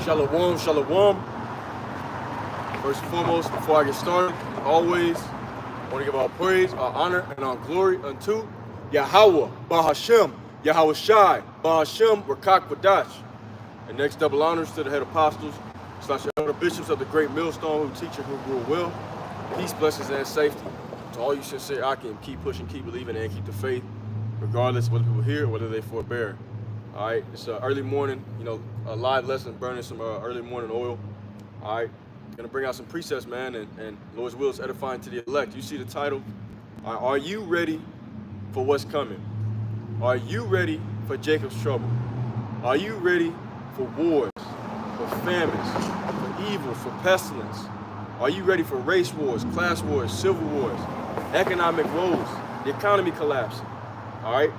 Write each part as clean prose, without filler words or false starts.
Shalom, shalom. First and foremost, before I get started, as always, I want to give all praise, all honor, and all glory unto Yahweh, Bahashem, Yahweh Shai, Bahashem, Rakak Wadash. And next, double honors to the head apostles, / elder bishops of the great millstone who teach and who rule well. Peace, blessings, and safety. To all you sincere, I can keep pushing, keep believing, and keep the faith, regardless of whether people hear or whether they forbear. All right, it's early morning, a live lesson, burning some early morning oil. All right, gonna bring out some precepts, man, and Lord's will is edifying to the elect. You see the title? All right, are you ready for what's coming? Are you ready for Jacob's trouble? Are you ready for wars, for famines, for evil, for pestilence? Are you ready for race wars, class wars, civil wars, economic woes, the economy collapsing? All right?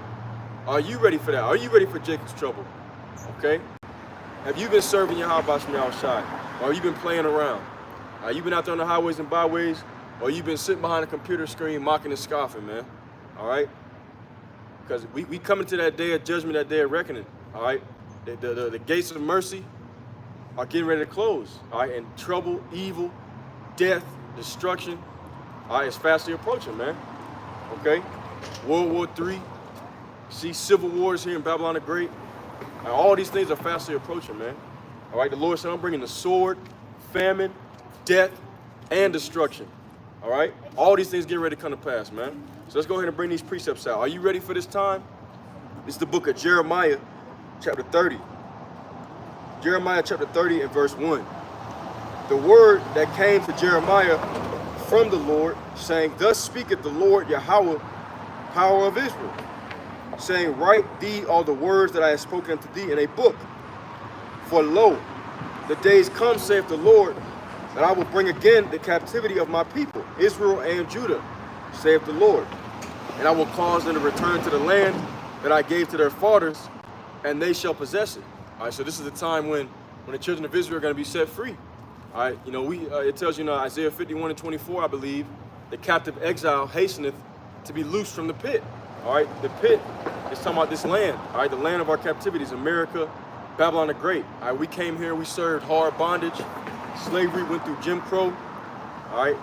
Are you ready for that? Are you ready for Jacob's trouble? Okay? Have you been serving your Yahweh Shai? Or have you been playing around? You been out there on the highways and byways? Or you been sitting behind a computer screen mocking and scoffing, man? All right? Because we coming to that day of judgment, that day of reckoning. All right? The gates of mercy are getting ready to close. All right? And trouble, evil, death, destruction, all right, it's fastly approaching, man. Okay? World War III. See civil wars here in Babylon the Great. And all these things are fastly approaching, man. All right, the Lord said, I'm bringing the sword, famine, death, and destruction. All right? All these things getting ready to come to pass, man. So let's go ahead and bring these precepts out. Are you ready for this time? This is the book of Jeremiah, chapter 30. Jeremiah chapter 30 and verse 1. The word that came to Jeremiah from the Lord, saying, Thus speaketh the Lord Yahweh, power of Israel, saying, Write thee all the words that I have spoken unto thee in a book. For lo, the days come, saith the Lord, that I will bring again the captivity of my people, Israel and Judah, saith the Lord. And I will cause them to return to the land that I gave to their fathers, and they shall possess it. All right, so this is the time when the children of Israel are going to be set free. All right, it tells you in Isaiah 51 and 24, I believe, the captive exile hasteneth to be loosed from the pit. All right, the pit is talking about this land. All right, the land of our captivities, America, Babylon the Great. All right, we came here, we served hard bondage, slavery, went through Jim Crow. All right,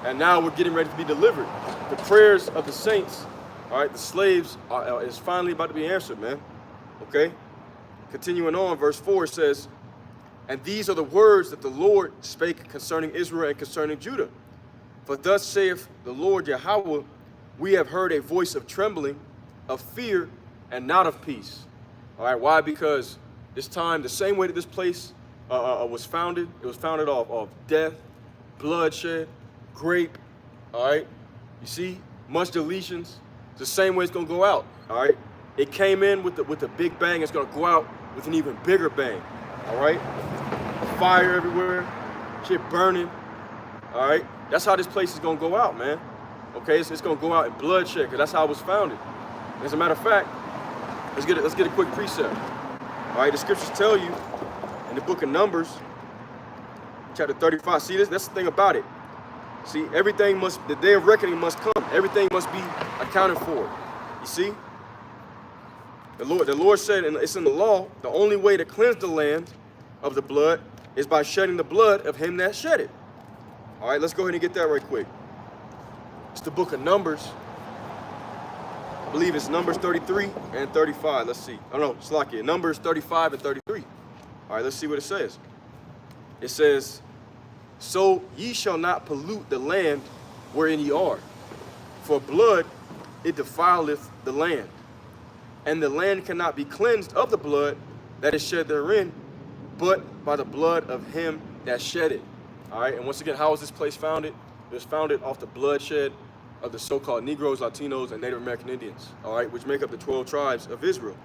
and now we're getting ready to be delivered. The prayers of the saints, all right, the slaves is finally about to be answered, man. Okay, continuing on, verse 4 says, And these are the words that the Lord spake concerning Israel and concerning Judah. For thus saith the Lord Yahweh, we have heard a voice of trembling, of fear, and not of peace. All right, why? Because this time, the same way that this place was founded, it was founded off of death, bloodshed, grape, all right? You see, much deletions. It's the same way it's going to go out, all right? It came in with the big bang. It's going to go out with an even bigger bang, all right? Fire everywhere, shit burning, all right? That's how this place is going to go out, man. Okay, it's going to go out in bloodshed, because that's how it was founded. As a matter of fact, let's get a quick precept. All right, the scriptures tell you in the book of Numbers, chapter 35. See, that's the thing about it. See, the day of reckoning must come. Everything must be accounted for. You see? The Lord said, and it's in the law, the only way to cleanse the land of the blood is by shedding the blood of him that shed it. All right, let's go ahead and get that right quick. It's the book of Numbers. I believe it's Numbers 33 and 35. Let's see. Oh, no, it's like it. Numbers 35 and 33. All right, let's see what it says. It says, So ye shall not pollute the land wherein ye are, for blood it defileth the land, and the land cannot be cleansed of the blood that is shed therein, but by the blood of him that shed it. All right, and once again, how was this place founded? It was founded off the bloodshed of the so-called Negroes, Latinos, and Native American Indians, all right, which make up the 12 tribes of Israel.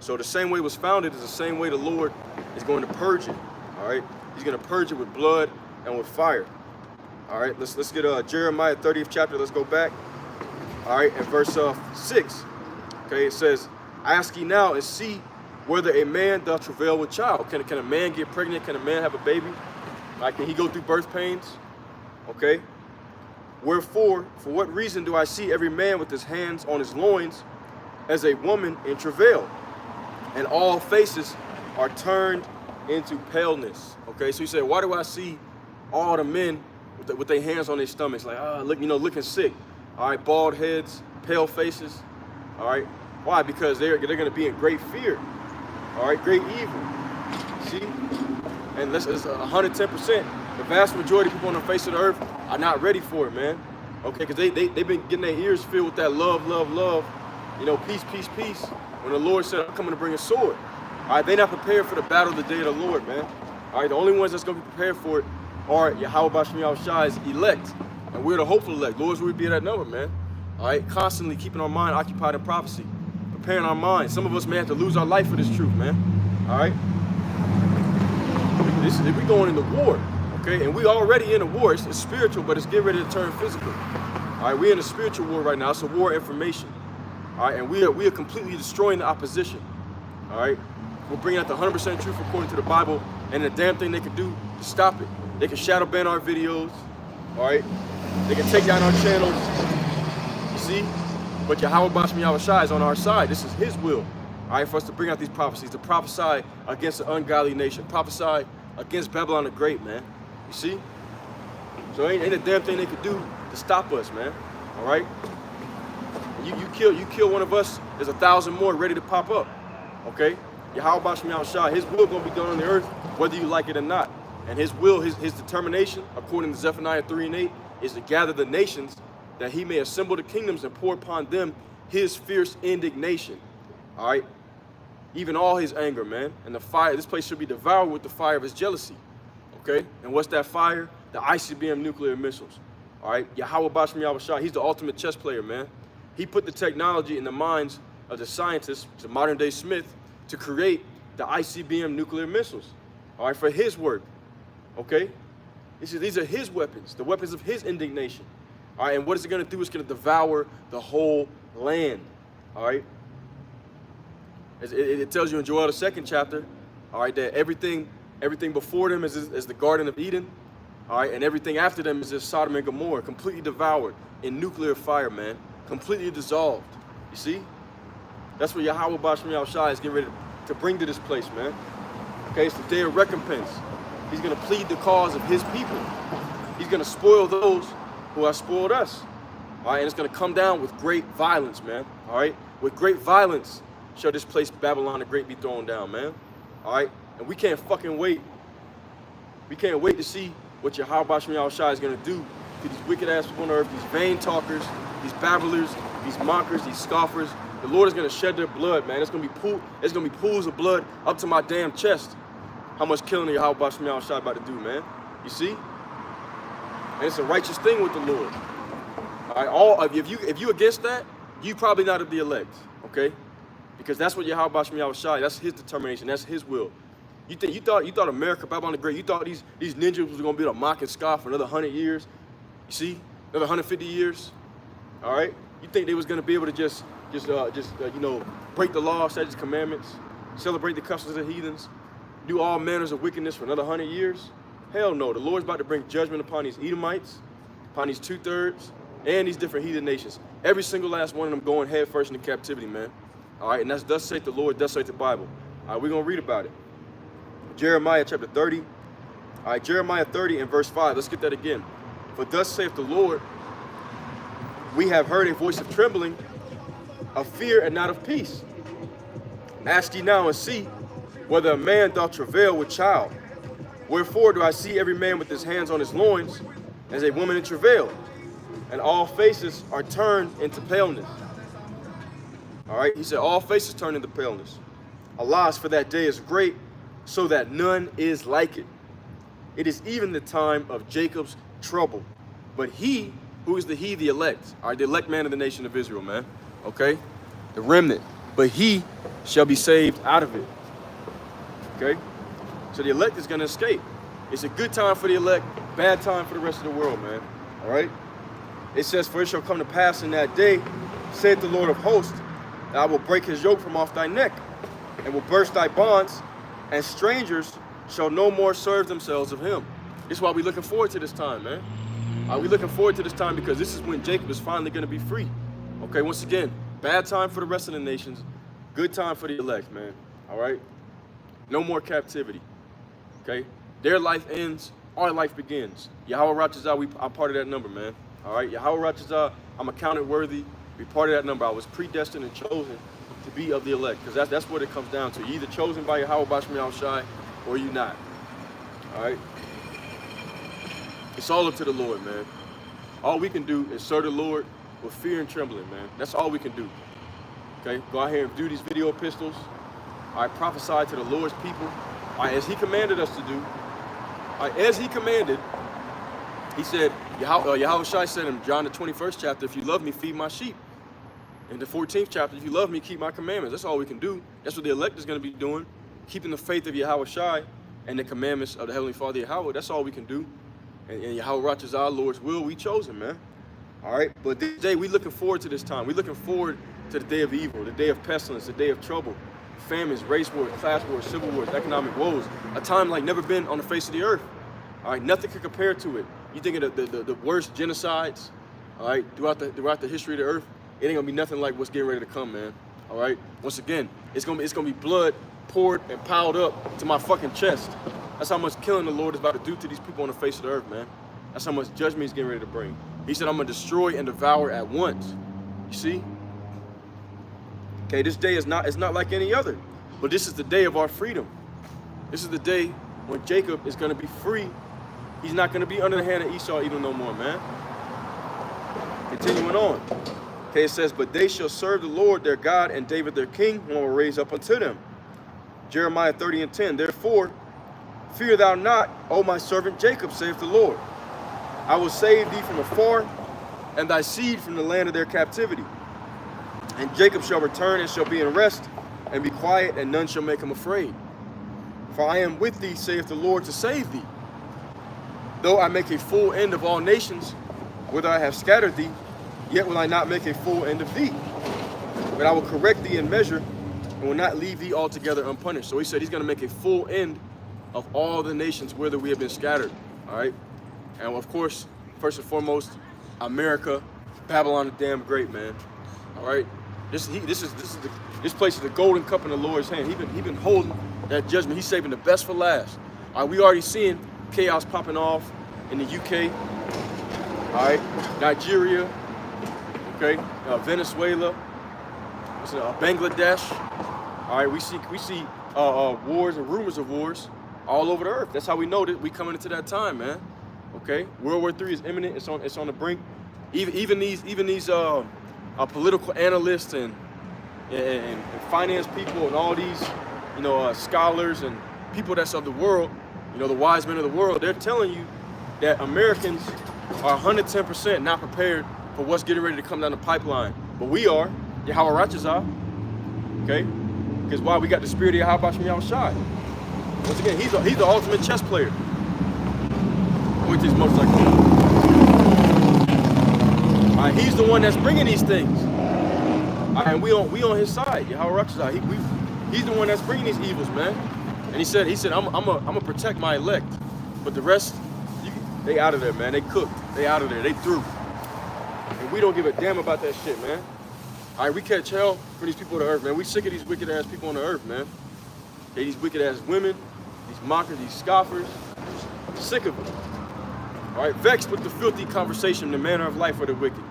So the same way it was founded is the same way the Lord is going to purge it, all right? He's going to purge it with blood and with fire. All right, let's get Jeremiah 30th chapter. Let's go back. All right, in verse 6, okay, it says, Ask ye now and see whether a man doth travail with child. Can a man get pregnant? Can a man have a baby? Like, can he go through birth pains? Okay. Wherefore, for what reason do I see every man with his hands on his loins as a woman in travail? And all faces are turned into paleness. Okay, so he said, why do I see all the men with their hands on their stomachs, like, look, looking sick? All right, bald heads, pale faces. All right, why? Because they're going to be in great fear. All right, great evil. See, and it's 110%. The vast majority of people on the face of the earth are not ready for it, man. Okay, because they've been getting their ears filled with that love, love, love. Peace, peace, peace. When the Lord said, I'm coming to bring a sword. All right, they're not prepared for the battle of the day of the Lord, man. All right, the only ones that's going to be prepared for it are YawasapHopefulElect777's elect. And we're the hopeful elect. Lord's will we be at that number, man. All right, constantly keeping our mind occupied in prophecy. Preparing our mind. Some of us may have to lose our life for this truth, man. All right? We're going into war, okay? And we already in a war. It's spiritual, but it's getting ready to turn physical. All right, we're in a spiritual war right now. It's a war of information. All right, and we are completely destroying the opposition. All right? We're bringing out the 100% truth according to the Bible, and the damn thing they can do to stop it. They can shadow ban our videos, all right? They can take down our channels, you see? But YawasapHopefulElect777 is on our side. This is his will, all right, for us to bring out these prophecies, to prophesy against an ungodly nation, prophesy against Babylon the Great, man. You see? So ain't a damn thing they could do to stop us, man, all right? You kill one of us, there's 1,000 more ready to pop up, okay? YawasapHopefulElect777, his will gonna be done on the earth, whether you like it or not. And his will, his determination, according to Zephaniah 3:8, is to gather the nations that he may assemble the kingdoms and pour upon them his fierce indignation. All right? Even all his anger, man. And the fire, this place should be devoured with the fire of his jealousy. Okay? And what's that fire? The ICBM nuclear missiles. All right? YawasapHopefulElect777, he's the ultimate chess player, man. He put the technology in the minds of the scientists, the modern day Smith, to create the ICBM nuclear missiles. All right? For his work. Okay? These are his weapons, the weapons of his indignation. All right, and what is it going to do? It's going to devour the whole land. All right? It tells you in Joel, the 2nd chapter, all right, that everything before them is the Garden of Eden. All right, and everything after them is just Sodom and Gomorrah, completely devoured in nuclear fire, man. Completely dissolved. You see? That's what YawasapHopefulElect777 is getting ready to bring to this place, man. Okay, it's the day of recompense. He's going to plead the cause of his people. He's going to spoil those who have spoiled us. All right, and it's going to come down with great violence, man. All right, with great violence shall this place Babylon the Great be thrown down, man. All right, and we can't fucking wait. We can't wait to see what YawasapHopefulElect777 is going to do to these wicked ass people on earth, these vain talkers, these babblers, these mockers, these scoffers. The Lord is going to shed their blood, man. It's going to be pools of blood up to my damn chest. How much killing YawasapHopefulElect777 about to do, man? You see? And it's a righteous thing with the Lord. All right, if you against that, you probably not of the elect, okay? Because that's what YawasapHopefulElect777, that's his determination, that's his will. You thought America, Babylon the Great, you thought these ninjas was gonna be able to mock and scoff for another 100 years? You see? Another 150 years? All right? You think they was gonna be able to just break the law, statutes, commandments, celebrate the customs of the heathens, do all manners of wickedness for another 100 years? Hell no. The Lord's about to bring judgment upon these Edomites, upon these 2/3, and these different heathen nations. Every single last one of them going head first into captivity, man. All right, and that's thus saith the Lord, thus saith the Bible. All right, we're going to read about it. Jeremiah chapter 30. All right, Jeremiah 30 and verse 5. Let's get that again. For thus saith the Lord, we have heard a voice of trembling, of fear and not of peace. Ask ye now and see whether a man doth travail with child. Wherefore do I see every man with his hands on his loins, as a woman in travail, and all faces are turned into paleness. All right, he said, all faces turn into paleness. Alas, for that day is great, so that none is like it. It is even the time of Jacob's trouble. But he, who is the he, the elect, all right, the elect man of the nation of Israel, man, okay? The remnant. But he shall be saved out of it, okay? So the elect is going to escape. It's a good time for the elect, bad time for the rest of the world, man. All right? It says, for it shall come to pass in that day, saith the Lord of hosts, that I will break his yoke from off thy neck, and will burst thy bonds, and strangers shall no more serve themselves of him. This is why we're looking forward to this time, man. We're looking forward to this time because this is when Jacob is finally going to be free. Okay, once again, bad time for the rest of the nations, good time for the elect, man. All right? No more captivity. Okay? Their life ends, our life begins. Yahweh Ratchazah, I'm part of that number, man. All right? Yahweh Ratchazah, I'm accounted worthy. Be part of that number. I was predestined and chosen to be of the elect, because that's what it comes down to. You're either chosen by Yahweh Bashmi Yahushai or you not. All right? It's all up to the Lord, man. All we can do is serve the Lord with fear and trembling, man. That's all we can do. Okay? Go out here and do these video epistles. All right? Prophesy to the Lord's people. All right? As he commanded us to do. All right? As he commanded, he said, Yahweh Shai said in John the 21st chapter, if you love me, feed my sheep. In the 14th chapter, if you love me, keep my commandments. That's all we can do. That's what the elect is going to be doing. Keeping the faith of Yahweh Shai and the commandments of the Heavenly Father Yahweh. That's all we can do. And Yahweh Ratchazah, our Lord's will, we chosen, man. All right? But this day, we looking forward to this time. We looking forward to the day of evil, the day of pestilence, the day of trouble, famines, race wars, class wars, civil wars, economic woes. A time like never been on the face of the earth. All right? Nothing can compare to it. You think of the worst genocides, all right, throughout the history of the earth, it ain't gonna be nothing like what's getting ready to come, man. All right. Once again, it's gonna be blood poured and piled up to my fucking chest. That's how much killing the Lord is about to do to these people on the face of the earth, man. That's how much judgment he's getting ready to bring. He said, I'm gonna destroy and devour at once. You see? Okay, this day is not like any other, but this is the day of our freedom. This is the day when Jacob is gonna be free. He's not gonna be under the hand of Esau even no more, man. Continuing on. Okay, it says, but they shall serve the Lord their God and David their king, whom I will raise up unto them. Jeremiah 30:10. Therefore, fear thou not, O my servant Jacob, saith the Lord. I will save thee from afar, and thy seed from the land of their captivity. And Jacob shall return and shall be in rest, and be quiet, and none shall make him afraid. For I am with thee, saith the Lord, to save thee. Though I make a full end of all nations, whither I have scattered thee, yet will I not make a full end of thee. But I will correct thee in measure, and will not leave thee altogether unpunished. So he said he's going to make a full end of all the nations whither we have been scattered. All right? And of course, first and foremost, America, Babylon the damn great, man. All right? This place is the golden cup in the Lord's hand. He been holding that judgment. He's saving the best for last. All right? We already seeing chaos popping off in the UK. All right? Nigeria. Okay, Venezuela, Bangladesh. All right, we see wars and rumors of wars all over the earth. That's how we know that we coming into that time, man. Okay, World War III is imminent. It's on the brink. Even these political analysts and finance people and all these scholars and people that's of the world, the wise men of the world, they're telling you that Americans are 110% not prepared for what's getting ready to come down the pipeline. But we are, Yahweh Ratchazah, okay? Because why? We got the spirit of Yahweh Bashmi Yahushai. Once again, he's the ultimate chess player. Point to his motorcycle. All right, he's the one that's bringing these things. All right, and we on his side, Yahweh Ratchazah. He's the one that's bringing these evils, man. And he said, I'm gonna protect my elect, but the rest, they out of there, man. They cooked. They out of there. They through. And we don't give a damn about that shit, man. All right, we catch hell for these people on the earth, man. We sick of these wicked ass people on the earth, man. Okay, these wicked ass women, these mockers, these scoffers. Sick of them. All right, vexed with the filthy conversation, the manner of life of the wicked.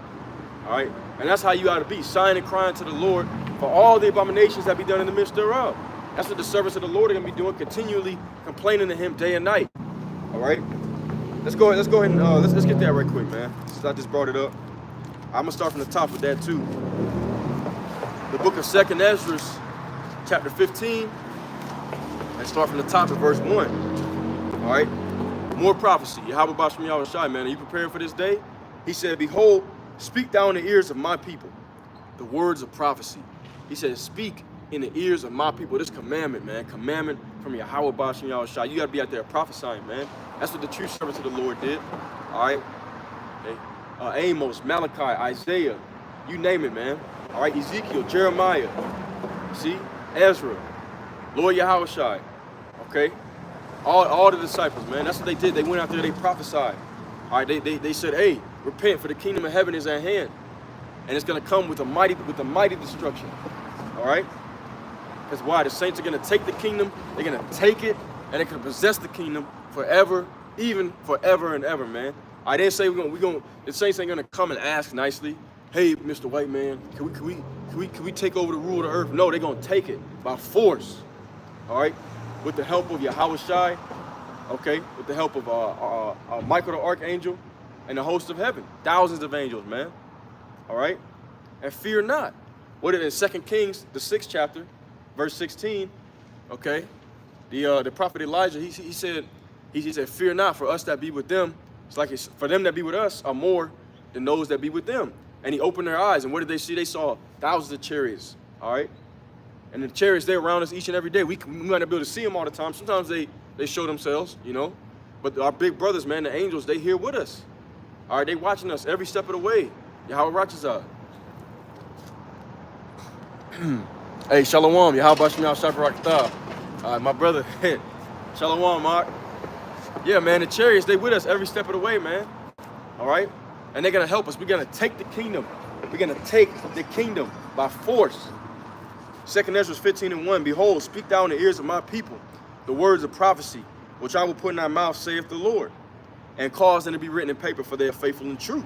All right, and that's how you ought to be, sighing and crying to the Lord for all the abominations that be done in the midst thereof. That's what the servants of the Lord are gonna be doing, continually complaining to Him day and night. All right, let's go ahead and let's get that right quick, man. Since I just brought it up. I'm going to start from the top with that too. The book of 2nd Ezra, chapter 15. Let's start from the top of verse 1. All right? More prophecy. Yahweh Bashmi Yahushai, man. Are you prepared for this day? He said, behold, speak thou in the ears of my people the words of prophecy. He said, speak in the ears of my people. This commandment, man. Commandment from Yahweh Bashmi Yahushai. You got to be out there prophesying, man. That's what the true servants of the Lord did. All right? Okay. Amos, Malachi, Isaiah, you name it, man. All right, Ezekiel, Jeremiah, see, Ezra, Lord Yahushai, okay? All the disciples, man, that's what they did. They went out there, they prophesied. All right, they said, hey, repent, for the kingdom of heaven is at hand. And it's going to come with a mighty destruction, all right? Because why? The saints are going to take the kingdom, they're going to take it, and they can possess the kingdom forever, even forever and ever, man. I didn't say the saints ain't gonna come and ask nicely, hey, Mr. White Man, can we take over the rule of the earth? No, they're gonna take it by force, all right? With the help of Yahawashi, okay? With the help of Michael the Archangel and the host of heaven, thousands of angels, man, all right? And fear not. What it in 2 Kings, the 6th chapter, verse 16, okay? The prophet Elijah, he said, fear not, for us that be with them, for them that be with us are more than those that be with them. And he opened their eyes, and what did they see? They saw thousands of chariots, all right? And the chariots, they're around us each and every day. We might not be able to see them all the time. Sometimes they show themselves, you know? But our big brothers, man, the angels, they here with us. All right, they watching us every step of the way. Yahweh righteous are. Hey, Shalom, Yahweh Shemiah Shaparakatah. All right, my brother, Shalom, Mark. Yeah, man, the chariots, they with us every step of the way, man. All right? And they're going to help us. We're going to take the kingdom. We're going to take the kingdom by force. 2 Ezra 15:1, behold, speak thou in the ears of my people the words of prophecy, which I will put in thy mouth, saith the Lord, and cause them to be written in paper, for they are faithful and true.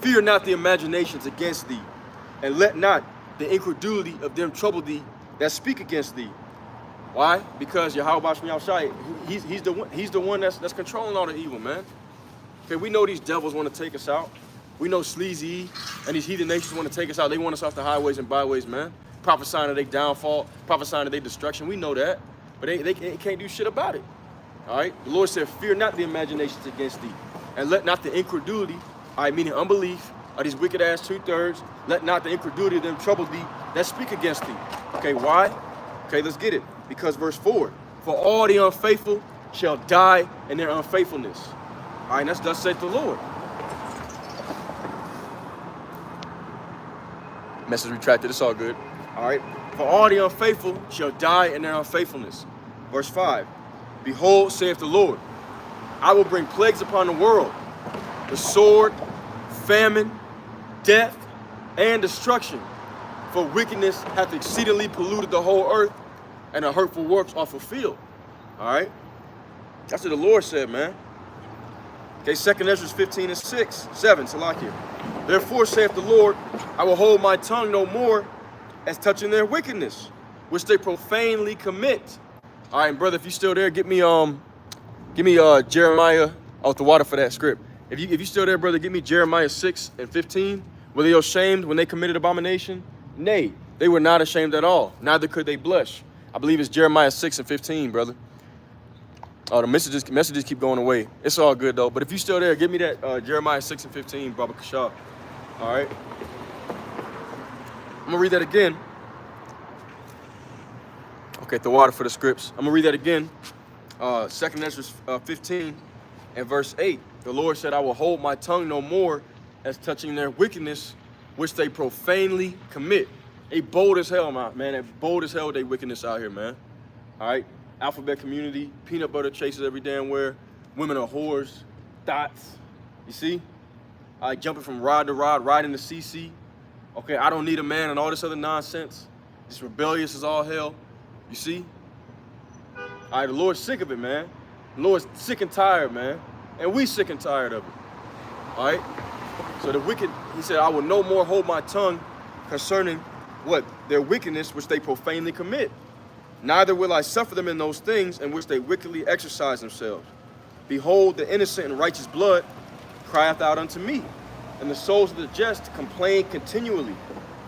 Fear not the imaginations against thee, and let not the incredulity of them trouble thee that speak against thee. Why? Because Yahweh Shai, he's the one that's controlling all the evil, man. Okay, we know these devils want to take us out. We know Sleazy and these heathen nations want to take us out. They want us off the highways and byways, man. Prophesying of their downfall, prophesying of their destruction. We know that, but they can't do shit about it. All right? The Lord said, fear not the imaginations against thee, and let not the incredulity, all right, meaning unbelief, of these wicked ass 2/3, let not the incredulity of them trouble thee that speak against thee. Okay, why? Okay, let's get it. Because verse 4, for all the unfaithful shall die in their unfaithfulness. All right, that's thus saith the Lord. Message retracted, it's all good. All right, for all the unfaithful shall die in their unfaithfulness. Verse 5, behold, saith the Lord, I will bring plagues upon the world, the sword, famine, death, and destruction. For wickedness hath exceedingly polluted the whole earth, and the hurtful works are fulfilled. All right? That's what the Lord said, man. Okay, 2 Ezra 15:7, Salakia. Therefore saith the Lord, I will hold my tongue no more as touching their wickedness, which they profanely commit. All right, brother, if you still there, give me Jeremiah out the water for that script. If you still there, brother, give me Jeremiah 6:15. Were they ashamed when they committed abomination? Nay, they were not ashamed at all. Neither could they blush. I believe it's Jeremiah 6:15, brother. Oh, the messages keep going away. It's all good though. But if you still there, give me that Jeremiah 6:15, Baba Kasha. All right. I'm gonna read that again. Okay, the water for the scripts. I'm gonna read that again. 2 Ezra 15 and verse 8. The Lord said, I will hold my tongue no more as touching their wickedness, which they profanely commit. They bold as hell, man. They bold as hell with their wickedness out here, man. All right. Alphabet community, peanut butter chasers every damn where. Women are whores, thoughts. You see? All right, jumping from rod to rod, riding the CC. Okay, I don't need a man and all this other nonsense. It's rebellious as all hell. You see? All right, the Lord's sick of it, man. The Lord's sick and tired, man. And we sick and tired of it. All right? So the wicked, he said, I will no more hold my tongue concerning what? Their wickedness, which they profanely commit. Neither will I suffer them in those things in which they wickedly exercise themselves. Behold, the innocent and righteous blood crieth out unto me, and the souls of the just complain continually.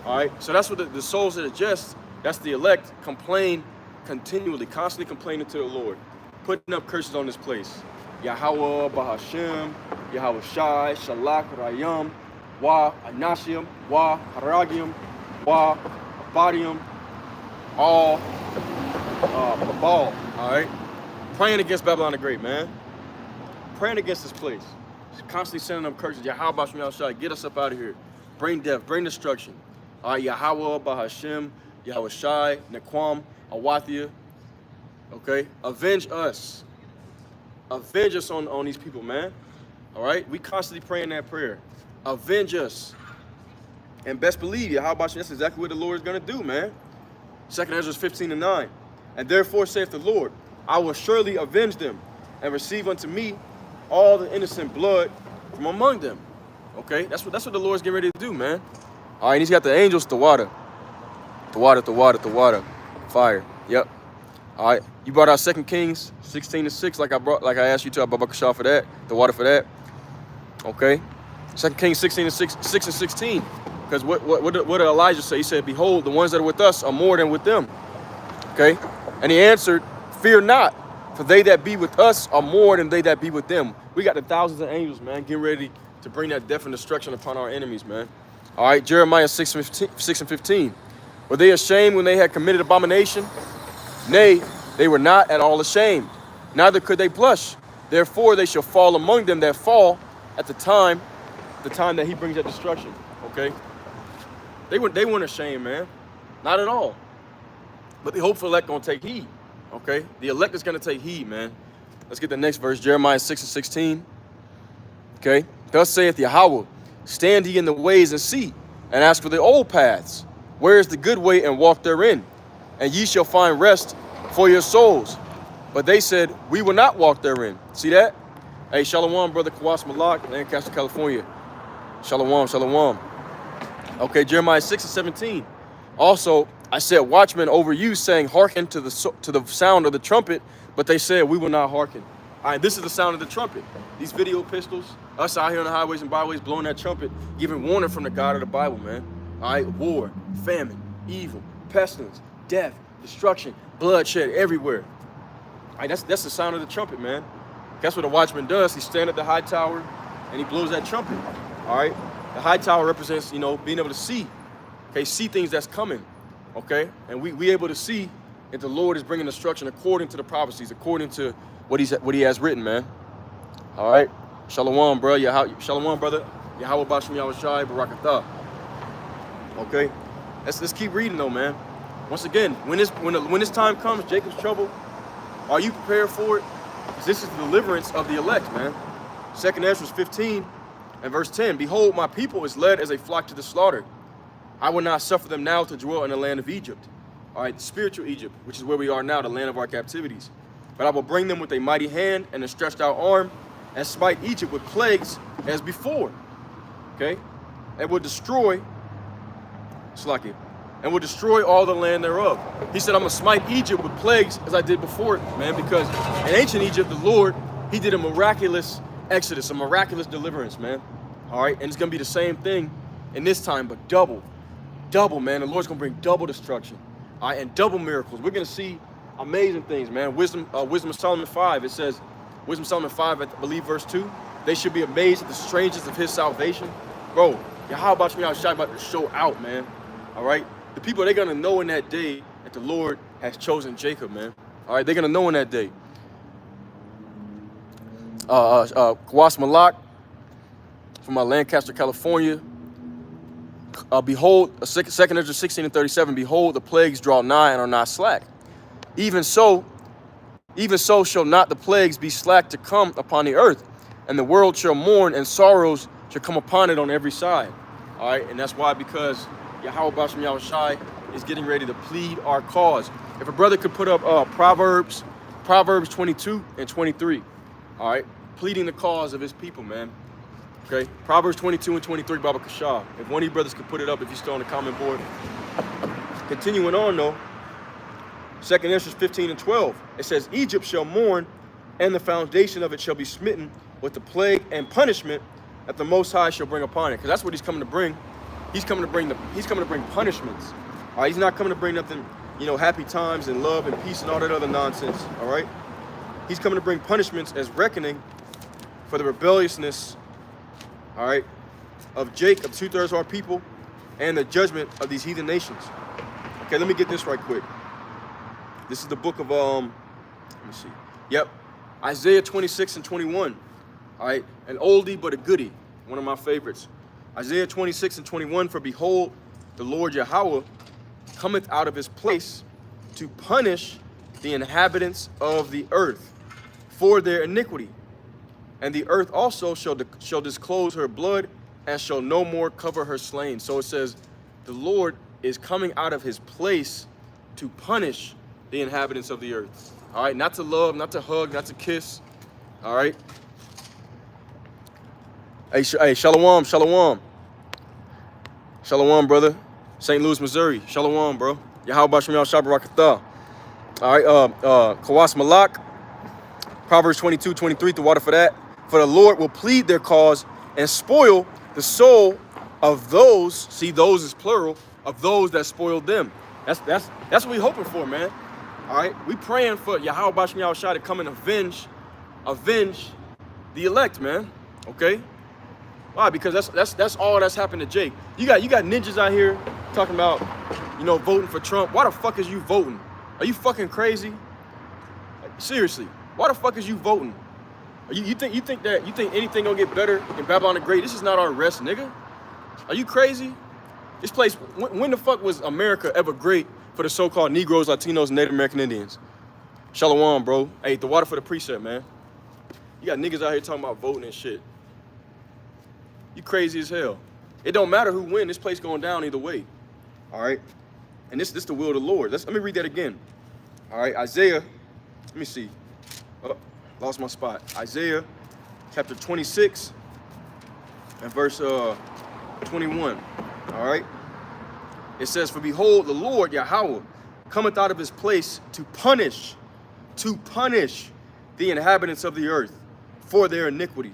All right? So that's what the souls of the just, that's the elect, complain continually, constantly complaining to the Lord, putting up curses on this place. Yahweh, Bahashem, Yahweh Shai, Shalak, Rayam, Wa, Anashim, Wa, Haragium, Wa, Abadium, all, Babal, all right? Praying against Babylon the Great, man. Praying against this place. Just constantly sending up curses. Yahweh, Shai, get us up out of here. Bring death, bring destruction. All right, Yahweh, Bahashem, Yahweh Shai, Nequam, Awathia, okay? Avenge us. Avenge us on these people, man. All right? We constantly praying that prayer. Avenge us. And best believe you, how about you? That's exactly what the Lord is going to do, man. 2 Ezra 15:9. And therefore saith the Lord, I will surely avenge them and receive unto me all the innocent blood from among them. Okay, that's what the Lord's getting ready to do, man. All right, and he's got the angels, the water, fire. Yep. All right, you brought out 2 Kings 16:6, like I asked you to. I brought Bakashah for that, the water for that. Okay, 2 Kings 16:6 and 16. Because what did Elijah say? He said, "Behold, the ones that are with us are more than with them." Okay, and he answered, "Fear not, for they that be with us are more than they that be with them." We got the thousands of angels, man, getting ready to bring that death and destruction upon our enemies, man. All right, Jeremiah 6 and 15. Were they ashamed when they had committed abomination? Nay, they were not at all ashamed, neither could they blush. Therefore they shall fall among them that fall at the time that he brings that destruction. Okay, they weren't ashamed, man, not at all. But the hopeful elect gonna take heed. Okay, the elect is gonna take heed, man. Let's get the next verse, Jeremiah 6 and 16. Okay, thus saith Yahweh, stand ye in the ways and see, and ask for the old paths. Where is the good way, and walk therein? And ye shall find rest for your souls. But they said, we will not walk therein. See that? Hey, Shalom, brother YawasapHopefulElect777, Lancaster, California. Shalom, shalom. Okay, Jeremiah 6 and 17. Also, I set watchmen over you, saying, hearken to the sound of the trumpet. But they said, we will not hearken. All right, this is the sound of the trumpet. These video pistols, us out here on the highways and byways blowing that trumpet, giving warning from the God of the Bible, man. All right, war, famine, evil, pestilence, death, destruction, bloodshed everywhere. All right, that's the sound of the trumpet, man. That's what a watchman does. He stands at the high tower and he blows that trumpet. All right, the high tower represents, you know, being able to see. Okay, see things that's coming. Okay, and we able to see that the Lord is bringing destruction according to the prophecies, according to what he has written, man. All right, shalom, bro. Shalom, brother. Yahweh Bashim Yahushai Barakatah. Okay, let's keep reading though, man. Once again, when this time comes, Jacob's trouble, are you prepared for it? Because this is the deliverance of the elect, man. 2 Ezra 15 and verse 10. Behold, my people is led as a flock to the slaughter. I will not suffer them now to dwell in the land of Egypt. All right, the spiritual Egypt, which is where we are now, the land of our captivities. But I will bring them with a mighty hand and a stretched out arm, and smite Egypt with plagues as before. Okay, and will destroy. Slaki, and will destroy all the land thereof. He said, I'm going to smite Egypt with plagues as I did before, man, because in ancient Egypt, the Lord, he did a miraculous exodus, a miraculous deliverance, man. All right, and it's going to be the same thing in this time, but double, man. The Lord's going to bring double destruction, all right, and double miracles. We're going to see amazing things, man. Wisdom of Solomon 5, it says, Wisdom of Solomon 5, I believe verse 2, they should be amazed at the strangeness of his salvation. Bro, how about you out about to show out, man? All right, the people, they're going to know in that day that the Lord has chosen Jacob, man. All right, they're going to know in that day. YawasapHopefulElect777 from Lancaster, California. Behold, 2 Ezra 16 and 37, behold, the plagues draw nigh and are not slack. Even so shall not the plagues be slack to come upon the earth, and the world shall mourn, and sorrows shall come upon it on every side. All right, and that's why, because Yahweh Bashim Yahushai is getting ready to plead our cause. If a brother could put up Proverbs 22 and 23, all right, pleading the cause of his people, man. Okay, Proverbs 22 and 23, Baba Kashah. If one of you brothers could put it up, if you're still on the comment board. Continuing on, though, 2 Ezra 15 and 12, it says, Egypt shall mourn, and the foundation of it shall be smitten with the plague and punishment that the Most High shall bring upon it. Because that's what he's coming to bring. He's coming to bring punishments. All right, he's not coming to bring nothing, you know, happy times and love and peace and all that other nonsense. All right, he's coming to bring punishments as reckoning for the rebelliousness, all right, of Jacob, 2/3 of our people, and the judgment of these heathen nations. Okay, let me get this right quick. This is the book of let me see. Yep, Isaiah 26 and 21. All right, an oldie but a goodie, one of my favorites. Isaiah 26 and 21, for behold, the Lord Yahweh cometh out of his place to punish the inhabitants of the earth for their iniquity. And the earth also shall disclose her blood, and shall no more cover her slain. So it says, the Lord is coming out of his place to punish the inhabitants of the earth. All right, not to love, not to hug, not to kiss. All right. Hey, shalom, shalom. Shalom, brother. St. Louis, Missouri. Shalom, bro. Yahweh Shem Yahweh Barakatah. All right, Kawas Malak. Proverbs 22:23, the water for that. For the Lord will plead their cause and spoil the soul of those, see, those is plural, of those that spoiled them. That's what we hoping for, man. All right, we praying for Yahweh Bashem Yahushua to come and avenge the elect, man. Okay. Why? Because that's all that's happened to Jake. You got ninjas out here talking about, you know, voting for Trump. Why the fuck is you voting? Are you fucking crazy? Seriously, why the fuck is you voting? You think anything gonna get better in Babylon the Great? This is not our rest, nigga. Are you crazy? This place, when the fuck was America ever great for the so-called Negroes, Latinos, and Native American Indians? Shalom, bro. Hey, the water for the precept, man. You got niggas out here talking about voting and shit. You crazy as hell. It don't matter who win. This place going down either way. All right. And this the will of the Lord. Let me read that again. All right. Isaiah. Let me see. Oh, lost my spot. Isaiah chapter 26 and verse 21. All right. It says, for behold, the Lord Yahweh cometh out of his place to punish the inhabitants of the earth for their iniquity.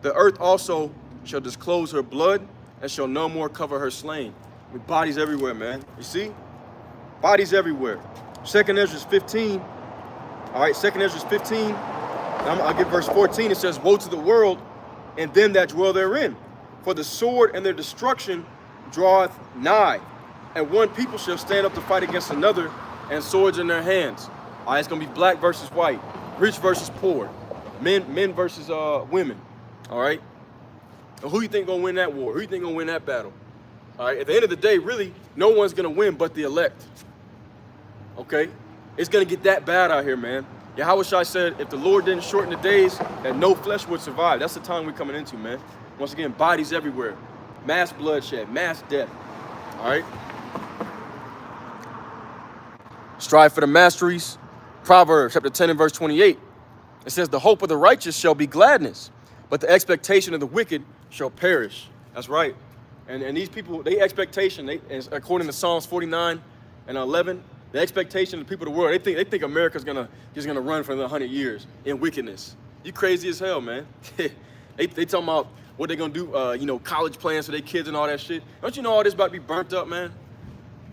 The earth also shall disclose her blood and shall no more cover her slain. With bodies everywhere, man. You see? Bodies everywhere. 2nd Ezra 15. All right, 2nd Ezra 15. I'll get verse 14. It says, woe to the world and them that dwell therein. For the sword and their destruction draweth nigh. And one people shall stand up to fight against another, and swords in their hands. All right, it's going to be black versus white. Rich versus poor. Men versus women. All right? And who you think gonna win that war? Who you think gonna win that battle? All right, at the end of the day, really, no one's gonna win but the elect. Okay? It's gonna get that bad out here, man. Yahweh Shai said, if the Lord didn't shorten the days, that no flesh would survive. That's the time we're coming into, man. Once again, bodies everywhere. Mass bloodshed, mass death. All right? Strive for the masteries. Proverbs chapter 10 and verse 28. It says, the hope of the righteous shall be gladness, but the expectation of the wicked shall perish. That's right. And these people, they expectation, according to Psalms 49 and 11, the expectation of the people of the world, they think America's just gonna run for another 100 years in wickedness. You crazy as hell, man. they talking about what they gonna do, you know, college plans for their kids and all that shit. Don't you know all this about to be burnt up, man?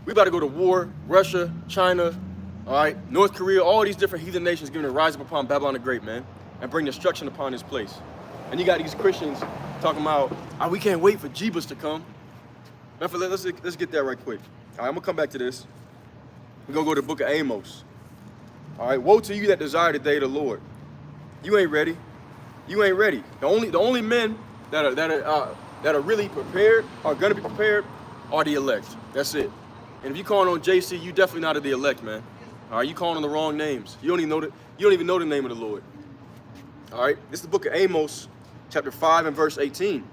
We about to go to war. Russia, China, all right, North Korea, all these different heathen nations giving a rise up upon Babylon the Great, man, and bring destruction upon this place. And you got these Christians talking about, oh, we can't wait for Jeebus to come. Let's get that right quick. All right, I'm gonna come back to this. We're gonna go to the book of Amos. All right, woe to you that desire the day of the Lord. You ain't ready. You ain't ready. The only men that are really prepared, are gonna be prepared, are the elect. That's it. And if you calling on JC, you definitely not of the elect, man. All right, you calling on the wrong names. You don't even know the name of the Lord. All right, this is the book of Amos, chapter 5 and verse 18.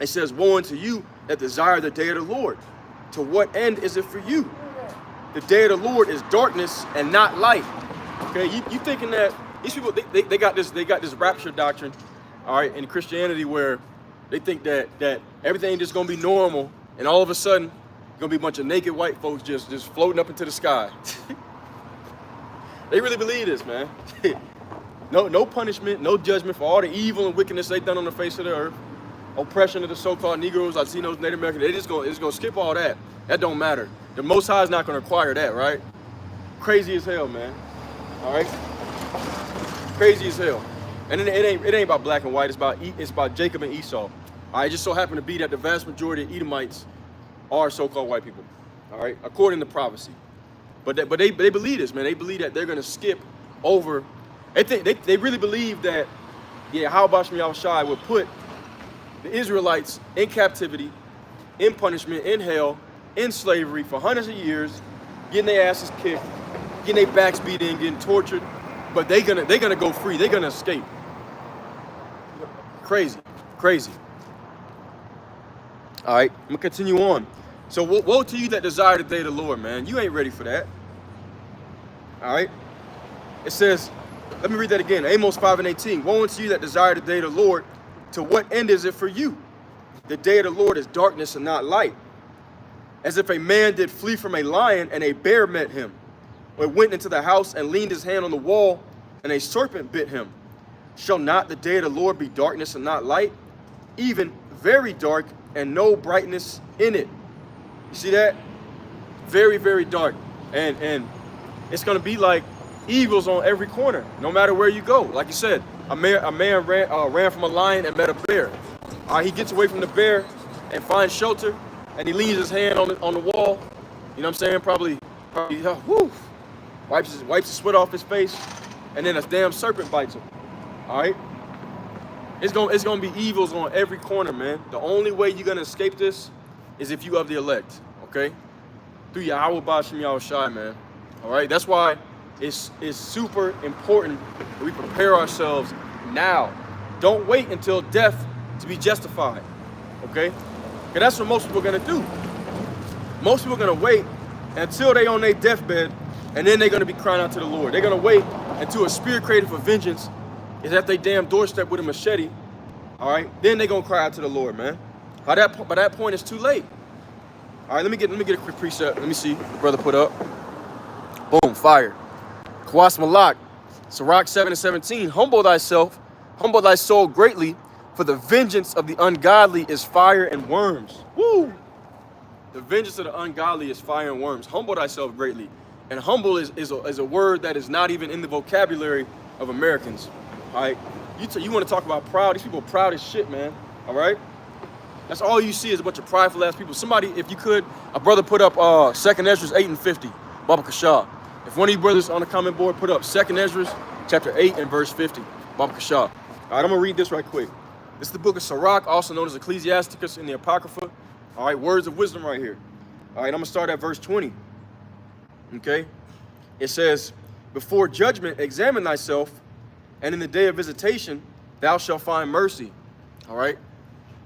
It says, woe unto you that desire the day of the Lord. To what end is it for you? The day of the Lord is darkness and not light. Okay, you thinking that these people they got this rapture doctrine, all right, in Christianity where they think that everything just gonna be normal, and all of a sudden gonna be a bunch of naked white folks just floating up into the sky. They really believe this, man. No punishment, no judgment for all the evil and wickedness they done on the face of the earth. Oppression of the so-called Negroes, Latinos, Native Americans. They just gonna skip all that. That don't matter. The Most High is not gonna require that, right? Crazy as hell, man. All right, crazy as hell. And it ain't about black and white. It's about Jacob and Esau. All right, it just so happened to be that the vast majority of Edomites are so-called white people. All right, according to prophecy. But they believe this, man. They believe that they're gonna skip over. They really believe that, yeah, how Bashem Yahushai would put the Israelites in captivity, in punishment, in hell, in slavery for hundreds of years, getting their asses kicked, getting their backs beat in, getting tortured, but they're gonna go free. They're gonna escape. Crazy. All right, I'm gonna continue on. So woe to you that desire the day of the Lord, man. You ain't ready for that. All right. It says, let me read that again. Amos 5:18. Woe unto you that desire the day of the Lord. To what end is it for you? The day of the Lord is darkness and not light. As if a man did flee from a lion and a bear met him, or went into the house and leaned his hand on the wall and a serpent bit him. Shall not the day of the Lord be darkness and not light? Even very dark and no brightness in it. You see that? Very, very dark. And it's going to be like eagles on every corner, no matter where you go. Like you said, a man ran from a lion and met a bear. He gets away from the bear and finds shelter, and he leans his hand on the wall. You know what I'm saying? Probably wipes the sweat off his face, and then a damn serpent bites him. All right? It's gonna be evils on every corner, man. The only way you're gonna escape this is if you of the elect, okay? Through Yahweh B'Shem Yahushai, man. All right? That's why it's super important that we prepare ourselves now. Don't wait until death to be justified, okay? Because that's what most people are gonna do. Most people are gonna wait until they on their deathbed, and then they're gonna be crying out to the Lord. They're gonna wait until a spirit created for vengeance is at their damn doorstep with a machete. All right, then they're gonna cry out to the Lord, man. By that point, it's too late. All right, let me get a quick precept. Let me see. The brother put up. Boom, fire. Kawas Malak, Sirach 7:17. Humble thyself, humble thy soul greatly, for the vengeance of the ungodly is fire and worms. Woo! The vengeance of the ungodly is fire and worms. Humble thyself greatly. And humble is a word that is not even in the vocabulary of Americans. All right? You want to talk about proud? These people are proud as shit, man. All right? That's all you see is a bunch of prideful ass people. Somebody, if you could, a brother put up 2nd Ezra 8:50, Baba Kashah. If one of you brothers on the comment board put up 2nd Ezra chapter 8 and verse 50, Baba Kashah. All right, I'm going to read this right quick. This is the book of Sirach, also known as Ecclesiasticus in the Apocrypha. All right, words of wisdom right here. All right, I'm going to start at verse 20. Okay? It says, before judgment, examine thyself, and in the day of visitation, thou shalt find mercy. All right?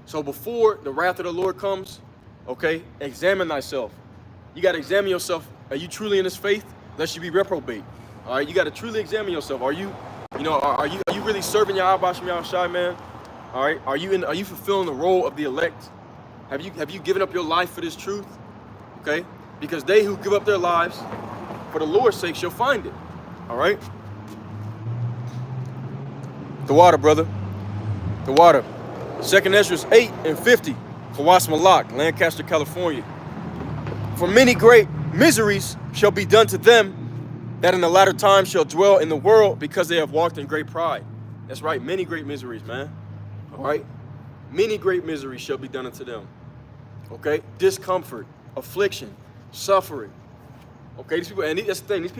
So before the wrath of the Lord comes, okay, examine thyself. You got to examine yourself. Are you truly in this faith? Lest you be reprobate. All right? You got to truly examine yourself. Are you really serving Yahweh B'Shem Yahushai, man? All right? Are you fulfilling the role of the elect? Have you given up your life for this truth? Okay? Because they who give up their lives for the Lord's sake shall find it. All right? The water, brother. The water. 2nd Ezra 8:50. Kawas Malak, Lancaster, California. For many great miseries shall be done to them that in the latter time shall dwell in the world because they have walked in great pride. That's right. Many great miseries, man. All right? Many great miseries shall be done unto them. Okay? Discomfort, affliction, suffering. Okay? These people, and that's the thing, these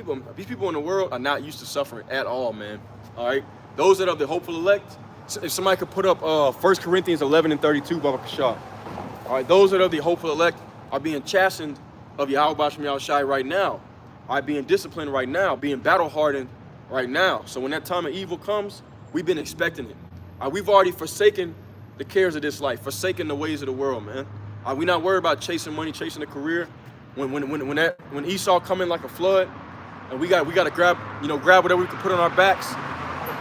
people in the world are not used to suffering at all, man. All right? Those that are the hopeful elect, if somebody could put up 1 Corinthians 11:32, Baba Kashah. All right? Those that are the hopeful elect are being chastened of Yahweh B'Shem Yahushai right now. All right? Being disciplined right now, being battle hardened right now. So when that time of evil comes, we've been expecting it. All right? We've already forsaken the cares of this life, forsaken the ways of the world, man. We're not worried about chasing money, chasing a career. When Esau come in like a flood, and we got to grab whatever we can put on our backs,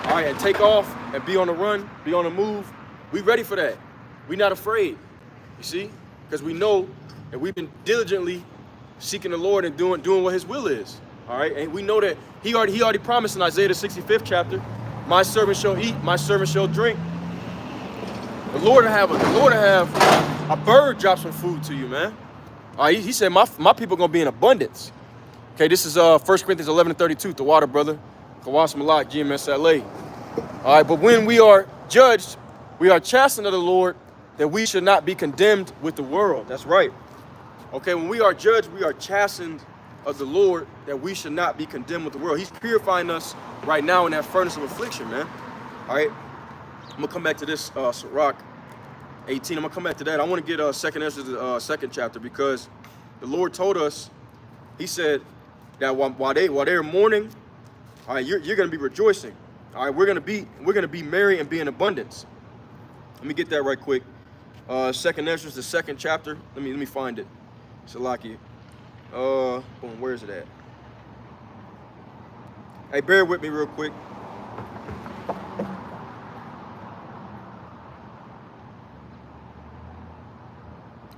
all right, and take off and be on the run, be on the move. We ready for that. We're not afraid. You see, because we know that we've been diligently seeking the Lord and doing what His will is. All right, and we know that He already promised in Isaiah the 65th chapter, "My servant shall eat, my servant shall drink." The Lord will have a bird drop some food to you, man. All right, he said, my people are going to be in abundance. Okay, this is 1 Corinthians 11:32, the water, brother. Kawas Malak, GMSLA. All right, but when we are judged, we are chastened of the Lord that we should not be condemned with the world. That's right. Okay, when we are judged, we are chastened of the Lord that we should not be condemned with the world. He's purifying us right now in that furnace of affliction, man. All right. I'm going to come back to this Sirach 18. I'm going to come back to that. I want to get 2nd Ezra, the 2nd chapter, because the Lord told us, He said that while they're mourning, all right, you're going to be rejoicing. All right, we're going to be merry and be in abundance. Let me get that right quick. 2nd Ezra, the 2nd chapter. Let me find it. Salaki. Boom, where is it at? Hey, bear with me real quick.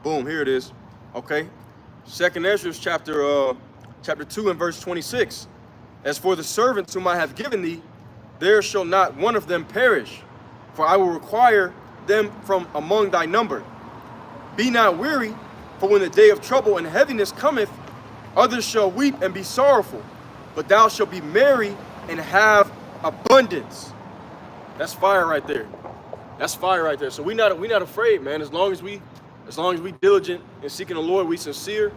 Boom, here it is. Okay. 2nd Ezra chapter 2 and verse 26. As for the servants whom I have given thee, there shall not one of them perish, for I will require them from among thy number. Be not weary, for when the day of trouble and heaviness cometh, others shall weep and be sorrowful, but thou shalt be merry and have abundance. That's fire right there. That's fire right there. So we not afraid, man. As long as we diligent in seeking the Lord, we sincere,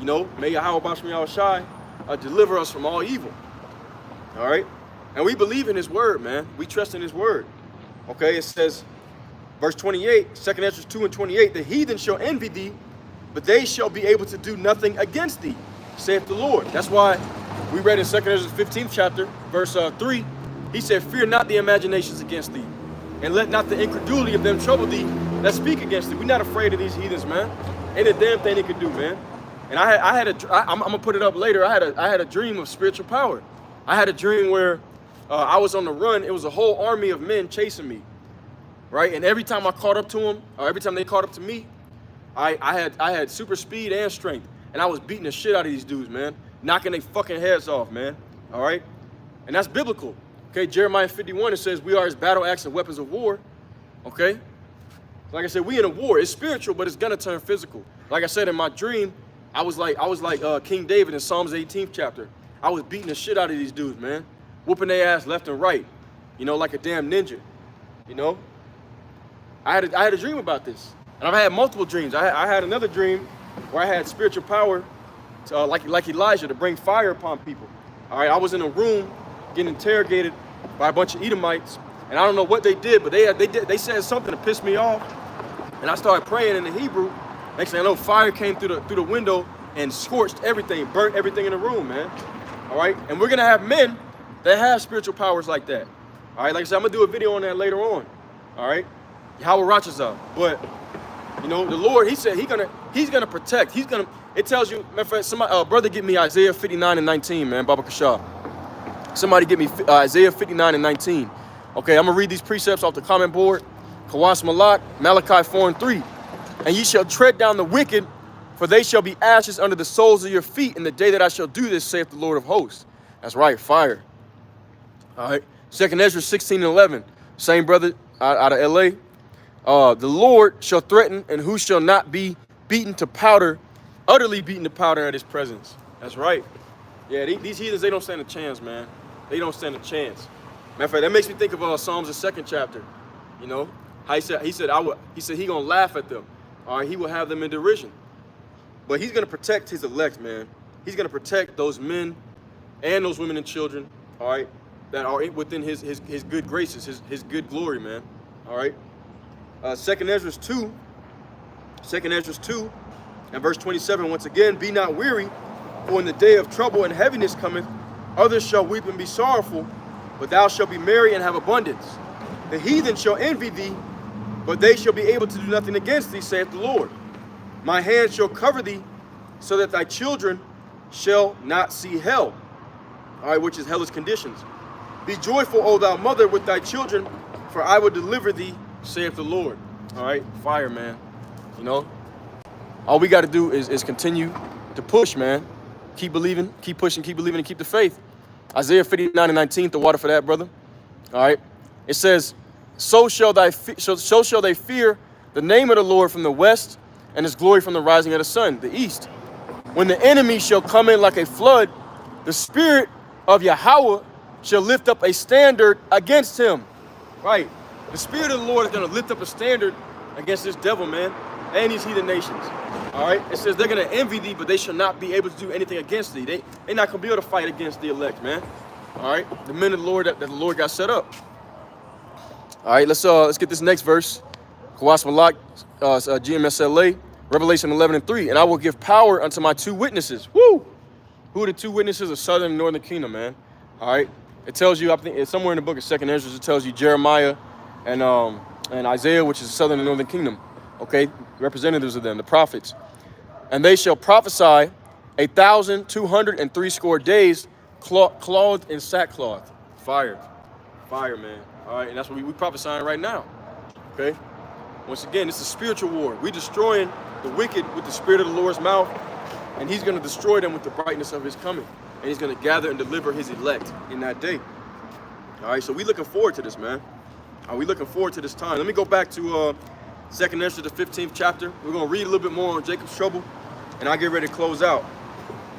you know, may YawasapHopefulElect777 deliver us from all evil. All right? And we believe in his word, man. We trust in his word. Okay, it says, verse 28, 2nd Ezra 2 and 28, the heathen shall envy thee, but they shall be able to do nothing against thee, saith the Lord. That's why we read in 2nd Ezra 15th chapter, verse 3, he said, fear not the imaginations against thee, and let not the incredulity of them trouble thee that speak against thee. We're not afraid of these heathens, man. Ain't a damn thing they can do, man. And I'm gonna put it up later. I had a dream of spiritual power. I had a dream where I was on the run. It was a whole army of men chasing me, right? And every time I caught up to them, or every time they caught up to me, I had super speed and strength, and I was beating the shit out of these dudes, man, knocking their fucking heads off, man. All right, and that's biblical. Okay, Jeremiah 51, it says we are his battle axe and weapons of war. Okay, like I said, we in a war. It's spiritual, but it's gonna turn physical. Like I said in my dream, I was like King David in Psalms 18th chapter. I was beating the shit out of these dudes, man, whooping their ass left and right, you know, like a damn ninja. You know, I had a dream about this, and I've had multiple dreams. I had another dream where I had spiritual power, to, like Elijah, to bring fire upon people. All right, I was in a room getting interrogated by a bunch of Edomites, and I don't know what they did, but they said something to piss me off, and I started praying in the Hebrew. Next thing I know, fire came through the window and scorched everything, burnt everything in the room, man. All right, and we're gonna have men that have spiritual powers like that. All right, like I said, I'm gonna do a video on that later on. All right, YawasapHopefulElect777. But you know, the Lord, he said he's gonna protect. It tells you, matter of fact, somebody, brother, get me Isaiah 59 and 19, man, Baba Kashah. Somebody get me Isaiah 59 and 19. Okay, I'm gonna read these precepts off the comment board. YawasapHopefulElect777, Malachi 4 and 3. And ye shall tread down the wicked, for they shall be ashes under the soles of your feet in the day that I shall do this, saith the Lord of hosts. That's right, fire. All right, 2nd Ezra 16 and 11. Same brother out of LA. The Lord shall threaten, and who shall not be beaten to powder, utterly beaten to powder at his presence. That's right. Yeah, these heathens, they don't stand a chance, man. They don't stand a chance. Matter of fact, that makes me think of Psalms, the 2nd chapter. You know, how he said he gonna laugh at them. All right, he will have them in derision. But he's gonna protect his elect, man. He's gonna protect those men and those women and children, all right, that are within his good graces, his good glory, man. All right. 2nd Ezra 2 and verse 27, once again, be not weary, for when the day of trouble and heaviness cometh, others shall weep and be sorrowful, but thou shalt be merry and have abundance. The heathen shall envy thee, but they shall be able to do nothing against thee, saith the Lord. My hand shall cover thee, so that thy children shall not see hell. All right, which is hellish conditions. Be joyful, O thou mother, with thy children, for I will deliver thee, saith the Lord. All right, fire, man. You know, all we got to do is continue to push, man. Keep believing, keep pushing, keep believing, and keep the faith. Isaiah 59 and 19, the water for that, brother. All right, it says, so shall they fear the name of the Lord from the west, and his glory from the rising of the sun, the east. When the enemy shall come in like a flood, the spirit of Yahweh shall lift up a standard against him. Right. The spirit of the Lord is going to lift up a standard against this devil, man, and these heathen nations. All right. It says they're going to envy thee, but they shall not be able to do anything against thee. They're not going to be able to fight against the elect, man. All right. The men of the Lord that the Lord got set up. All right. Let's get this next verse. YawasapHopefulElect, GMSLA, Revelation 11 and 3. And I will give power unto my 2 witnesses. Woo! Who are the 2 witnesses of southern and northern kingdom, man? All right. It tells you, I think it's somewhere in the book of 2nd Ezra, it tells you Jeremiah and Isaiah, which is the southern and northern kingdom. Okay, representatives of them, the prophets. And they shall prophesy 1,260 days clothed in sackcloth. Fire, man. All right, and that's what we prophesying right now. Okay. Once again, it's a spiritual war. We destroying the wicked with the spirit of the Lord's mouth, and he's going to destroy them with the brightness of his coming. And he's going to gather and deliver his elect in that day. All right, so we looking forward to this, man. Are we looking forward to this time? Let me go back to 2nd Ezra, the 15th chapter. We're going to read a little bit more on Jacob's trouble, and I'll get ready to close out.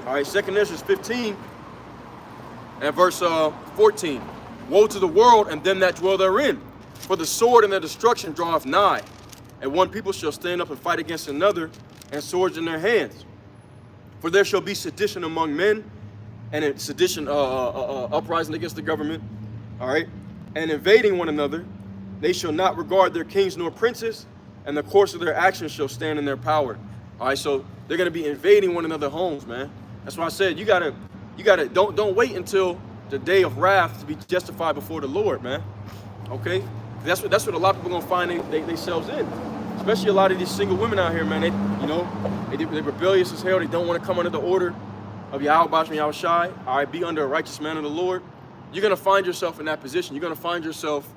All right, 2nd Ezra 15 and verse 14. Woe to the world and them that dwell therein, for the sword and their destruction draweth nigh. And one people shall stand up and fight against another, and swords in their hands. For there shall be sedition among men, and a sedition, uprising against the government, all right, and invading one another. They shall not regard their kings nor princes, and the course of their actions shall stand in their power. All right, so they're gonna be invading one another's homes, man. That's why I said you gotta, don't wait until the day of wrath to be justified before the Lord, man. Okay, that's what a lot of people gonna find themselves in. Especially a lot of these single women out here, man. They're rebellious as hell. They don't want to come under the order of Yahweh and Yahushai. All right, be under a righteous man of the Lord. You're gonna find yourself in that position. You're gonna find yourself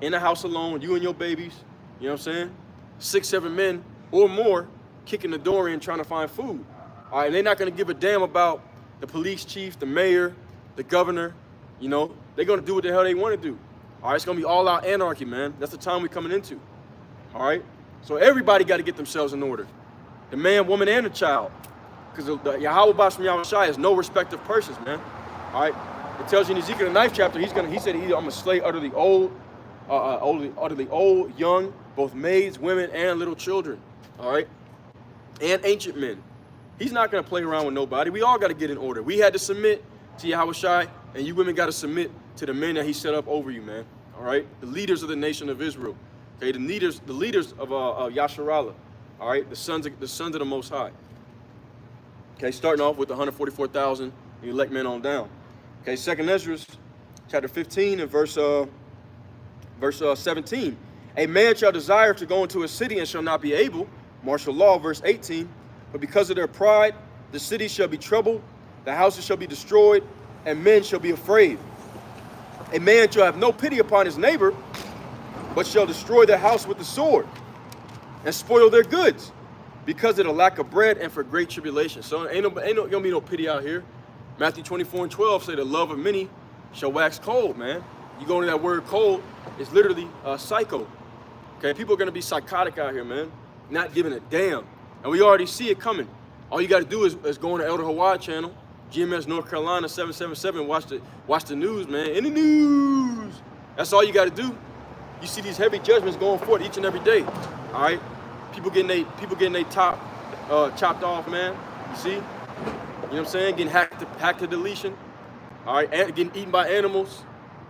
in a house alone, you and your babies. You know what I'm saying? 6, 7 men or more kicking the door in trying to find food. All right, and they're not gonna give a damn about the police chief, the mayor, the governor. You know, they're gonna do what the hell they want to do. All right, it's gonna be all out anarchy, man. That's the time we're coming into. All right, so everybody got to get themselves in order. The man, woman, and the child, because the Yahweh from Yahushai is no respect of persons, man. All right, it tells you in Ezekiel the 9th chapter, he said, I'm gonna slay utterly old, young, both maids, women, and little children. All right, and ancient men. He's not gonna play around with nobody. We all got to get in order. We had to submit to Yahushai, and you women got to submit to the men that he set up over you, man. All right, the leaders of the nation of Israel. Okay, the leaders of Yasharallah. All right, the sons of the Most High. Okay, starting off with the 144,000 elect men on down. Okay, 2nd Ezra, chapter 15 and verse 17. A man shall desire to go into a city and shall not be able. Martial law, verse 18. But because of their pride, the city shall be troubled, the houses shall be destroyed, and men shall be afraid. A man shall have no pity upon his neighbor, but shall destroy their house with the sword and spoil their goods because of the lack of bread and for great tribulation. So ain't gonna be no pity out here. Matthew 24 and 12 say the love of many shall wax cold, man. You go into that word cold, it's literally psycho. Okay, people are gonna be psychotic out here, man, not giving a damn. And we already see it coming. All you gotta do is go on the Elder Hawaii channel, GMS North Carolina 777, watch the news, man. In the news. That's all you gotta do. You see these heavy judgments going forth each and every day. All right, people getting their top chopped off, man. You see, you know what I'm saying? Getting hacked to deletion. All right, and getting eaten by animals.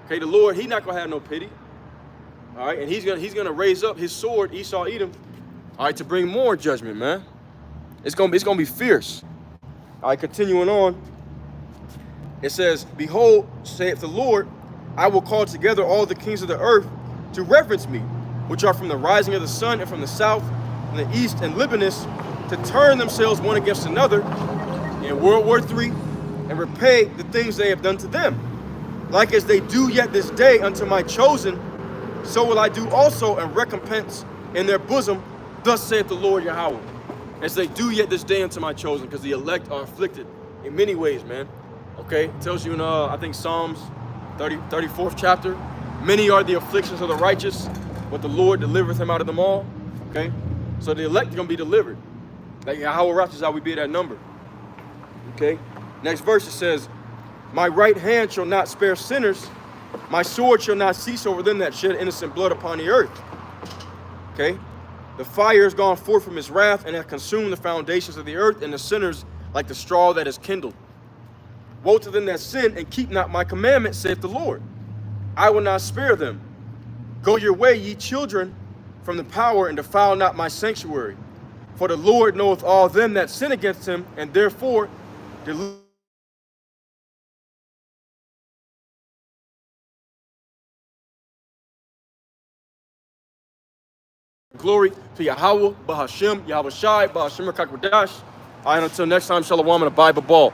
Okay, the Lord, He's not gonna have no pity. All right, and He's gonna raise up His sword, Esau, Edom. All right, to bring more judgment, man. It's gonna be fierce. All right, continuing on. It says, "Behold, saith the Lord, I will call together all the kings of the earth to reverence me, which are from the rising of the sun and from the south, from the east and Libanus, to turn themselves one against another in World War III, and repay the things they have done to them. Like as they do yet this day unto my chosen, so will I do also and recompense in their bosom, thus saith the Lord Yahweh." As they do yet this day unto my chosen, because the elect are afflicted in many ways, man. Okay, it tells you in, I think, Psalms 34th chapter, many are the afflictions of the righteous, but the Lord delivereth him out of them all. Okay, so the elect are going to be delivered. Like Yahweh righteous, how we be that number. Okay, next verse it says, "My right hand shall not spare sinners, my sword shall not cease over them that shed innocent blood upon the earth." Okay, the fire has gone forth from his wrath and hath consumed the foundations of the earth, and the sinners like the straw that is kindled. Woe to them that sin and keep not my commandments, saith the Lord. I will not spare them. Go your way, ye children, from the power, and defile not my sanctuary. For the Lord knoweth all them that sin against him, and therefore glory to Yahweh, Bahashem, Yahushai, Bahashem Rakakwadash. All right, until next time, Shalom and a Bible ball.